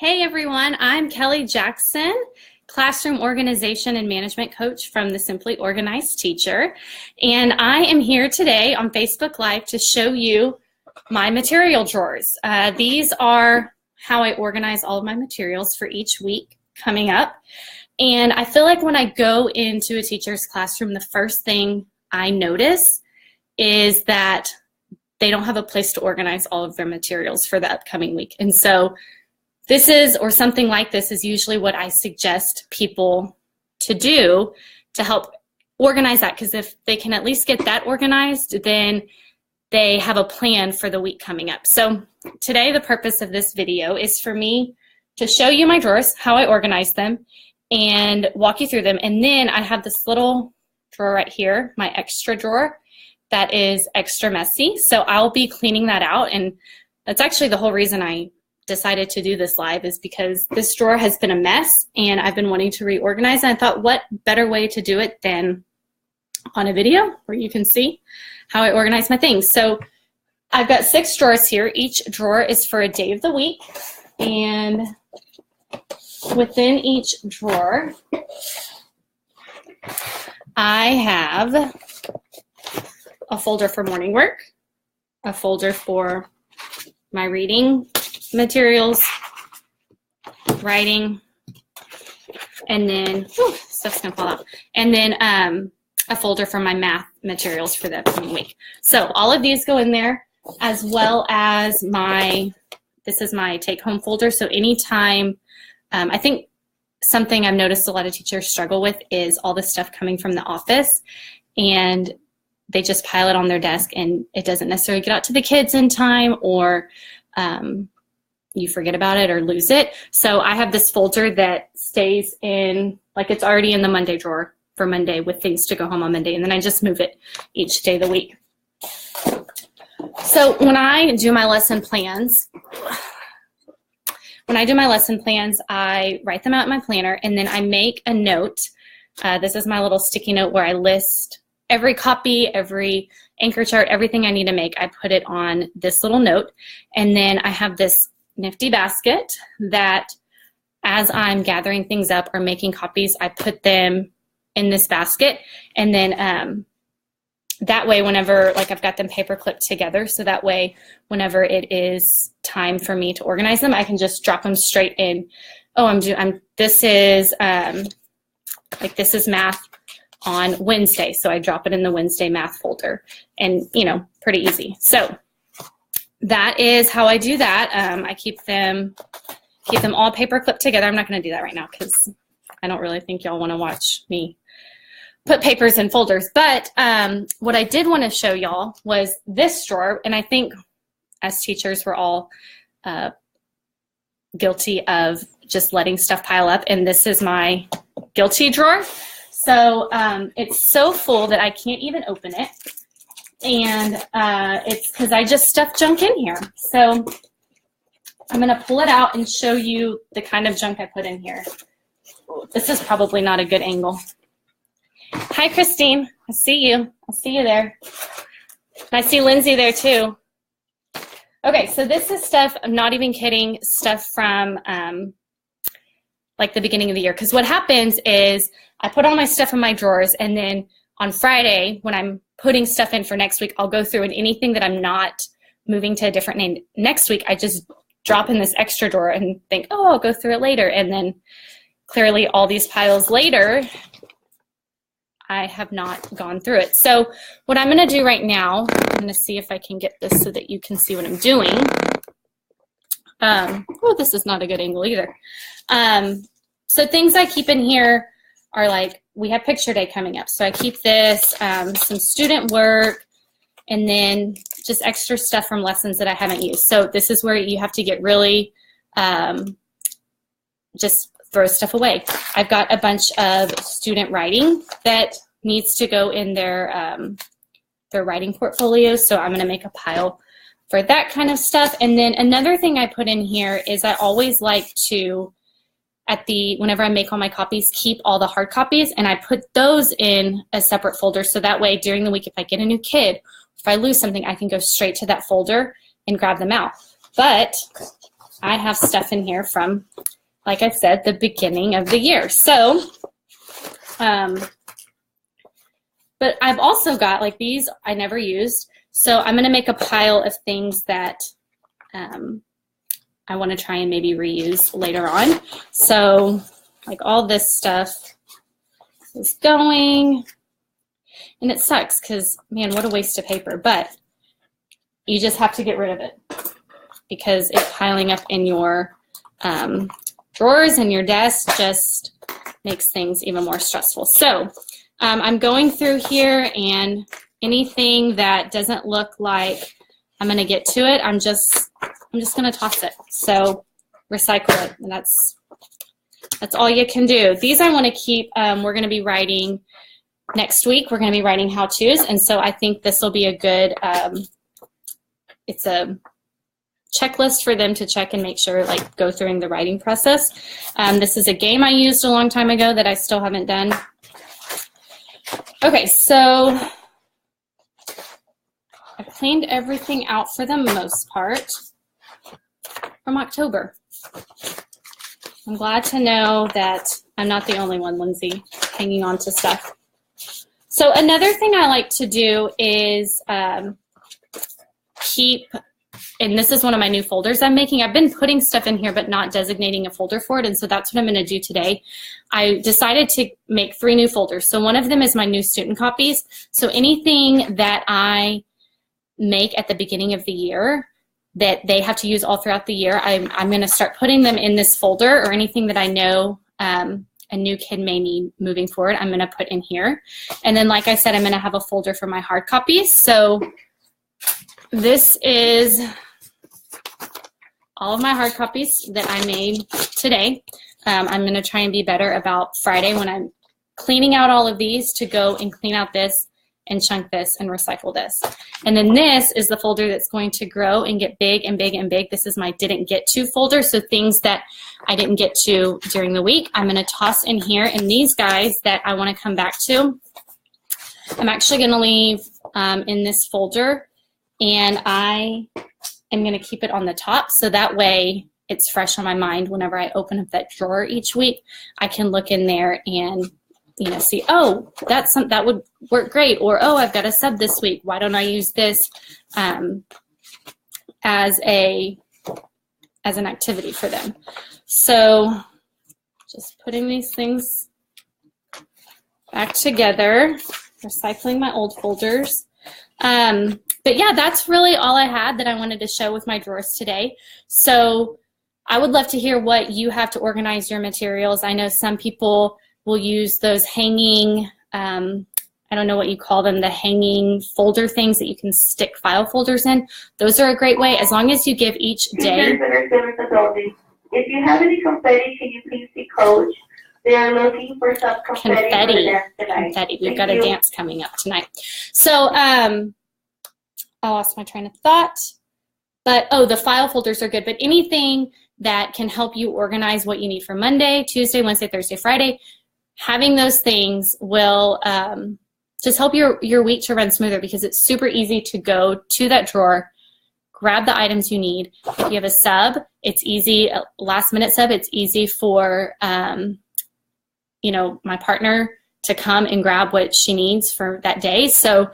Hey everyone, I'm Kelly Jackson, Classroom Organization and Management Coach from the Simply Organized Teacher. And I am here today on Facebook Live to show you my material drawers. These are how I organize all of my materials for each week coming up. And I feel like when I go into a teacher's classroom, the first thing I notice is that they don't have a place to organize all of their materials for the upcoming week. And so this is, or something like this is usually what I suggest people to do to help organize that, because if they can at least get that organized, then they have a plan for the week coming up. So today the purpose of this video is for me to show you my drawers, how I organize them, and walk you through them. And then I have this little drawer right here, my extra drawer, that is extra messy. So I'll be cleaning that out, and that's actually the whole reason I decided to do this live, is because this drawer has been a mess and I've been wanting to reorganize, and I thought what better way to do it than on a video where you can see how I organize my things. So I've got 6 drawers here. Each drawer is for a day of the week, and within each drawer I have a folder for morning work, a folder for my reading materials, writing, and then stuff's gonna fall out, and then a folder for my math materials for the upcoming week. So all of these go in there, as well as this is my take-home folder. So anytime, I think something I've noticed a lot of teachers struggle with is all the stuff coming from the office, and they just pile it on their desk and it doesn't necessarily get out to the kids in time, or you forget about it or lose it. So I have this folder that stays in, like it's already in the Monday drawer for Monday with things to go home on Monday, and then I just move it each day of the week. So when I do my lesson plans, I write them out in my planner, and then I make a note. This is my little sticky note where I list every copy, every anchor chart, everything I need to make. I put it on this little note, and then I have this nifty basket that as I'm gathering things up or making copies, I put them in this basket, and then that way whenever, like I've got them paper clipped together, so that way whenever it is time for me to organize them, I can just drop them straight in. Oh, this is math on Wednesday, so I drop it in the Wednesday math folder, and pretty easy. So that is how I do that. I keep them all paper clipped together. I'm not going to do that right now because I don't really think y'all want to watch me put papers in folders. But what I did want to show y'all was this drawer, and I think as teachers we're all guilty of just letting stuff pile up, and this is my guilty drawer. So it's so full that I can't even open it. And it's because I just stuffed junk in here. So I'm going to pull it out and show you the kind of junk I put in here. This is probably not a good angle. Hi, Christine. I see you. I see you there. And I see Lindsay there too. Okay, so this is stuff, I'm not even kidding, stuff from like the beginning of the year. Because what happens is I put all my stuff in my drawers, and then on Friday, when I'm putting stuff in for next week, I'll go through, and anything that I'm not moving to a different name next week, I just drop in this extra drawer and think, oh, I'll go through it later. And then clearly all these piles later, I have not gone through it. So what I'm going to do right now, I'm going to see if I can get this so that you can see what I'm doing. Oh, this is not a good angle either. So things I keep in here are like, we have picture day coming up. So I keep this, some student work, and then just extra stuff from lessons that I haven't used. So this is where you have to get really, just throw stuff away. I've got a bunch of student writing that needs to go in their writing portfolio. So I'm gonna make a pile for that kind of stuff. And then another thing I put in here is I always like to, whenever I make all my copies, keep all the hard copies, and I put those in a separate folder, so that way during the week if I get a new kid, if I lose something, I can go straight to that folder and grab them out. But I have stuff in here from, like I said, the beginning of the year. So, but I've also got, like, these I never used. So I'm going to make a pile of things that I want to try and maybe reuse later on. So, like, all this stuff is going, and it sucks because, man, what a waste of paper. But you just have to get rid of it because it's piling up in your drawers and your desk just makes things even more stressful. So I'm going through here, and anything that doesn't look like I'm going to get to it, I'm just going to toss it. So recycle it, and that's all you can do. These I want to keep. We're going to be writing next week. We're going to be writing how-tos, and so I think this will be a good, it's a checklist for them to check and make sure, like, go through the writing process. This is a game I used a long time ago that I still haven't done. Okay, so I've cleaned everything out for the most part from October. I'm glad to know that I'm not the only one, Lindsay, hanging on to stuff. So another thing I like to do is keep, and this is one of my new folders I'm making. I've been putting stuff in here but not designating a folder for it, and so that's what I'm going to do today. I decided to make 3 new folders. So one of them is my new student copies. So anything that I make at the beginning of the year that they have to use all throughout the year, I'm going to start putting them in this folder, or anything that I know a new kid may need moving forward, I'm going to put in here. And then, like I said, I'm going to have a folder for my hard copies. So this is all of my hard copies that I made today. I'm going to try and be better about Friday when I'm cleaning out all of these to go and clean out this and chunk this and recycle this. And then this is the folder that's going to grow and get big and big and big. This is my didn't get to folder. So things that I didn't get to during the week, I'm going to toss in here. And these guys that I want to come back to, I'm actually going to leave in this folder, and I am going to keep it on the top so that way it's fresh on my mind whenever I open up that drawer each week. I can look in there and, you know, see, oh, that would work great, or oh, I've got a sub this week. Why don't I use this as an activity for them? So just putting these things back together, recycling my old folders. But yeah, that's really all I had that I wanted to show with my drawers today. So I would love to hear what you have to organize your materials. I know some people will use those hanging, I don't know what you call them, the hanging folder things that you can stick file folders in. Those are a great way, as long as you give each day. If you have any confetti, can you please see Coach? They are looking for some confetti. Confetti. We've got a dance coming up tonight. So I lost my train of thought. But, oh, the file folders are good. But anything that can help you organize what you need for Monday, Tuesday, Wednesday, Thursday, Friday, having those things will just help your week to run smoother, because it's super easy to go to that drawer, grab the items you need. If you have a sub, it's easy, a last-minute sub, it's easy for you know, my partner to come and grab what she needs for that day. So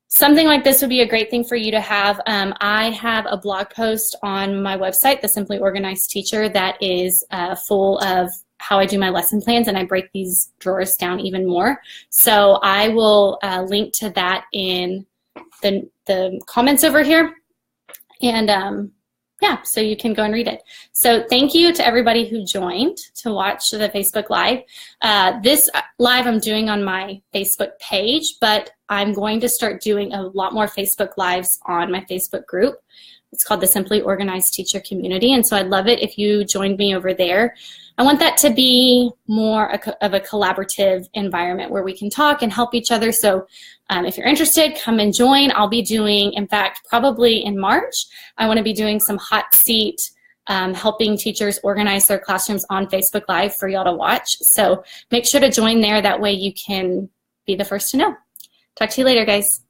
something like this would be a great thing for you to have. I have a blog post on my website, The Simply Organized Teacher, that is full of how I do my lesson plans, and I break these drawers down even more. So I will link to that in the comments over here. And yeah, so you can go and read it. So thank you to everybody who joined to watch the Facebook Live. This live I'm doing on my Facebook page, but I'm going to start doing a lot more Facebook Lives on my Facebook group. It's called the Simply Organized Teacher Community, and so I'd love it if you joined me over there. I want that to be more of a collaborative environment where we can talk and help each other. So if you're interested, come and join. I'll be doing, in fact, probably in March, I want to be doing some hot seat helping teachers organize their classrooms on Facebook Live for y'all to watch. So make sure to join there. That way you can be the first to know. Talk to you later, guys.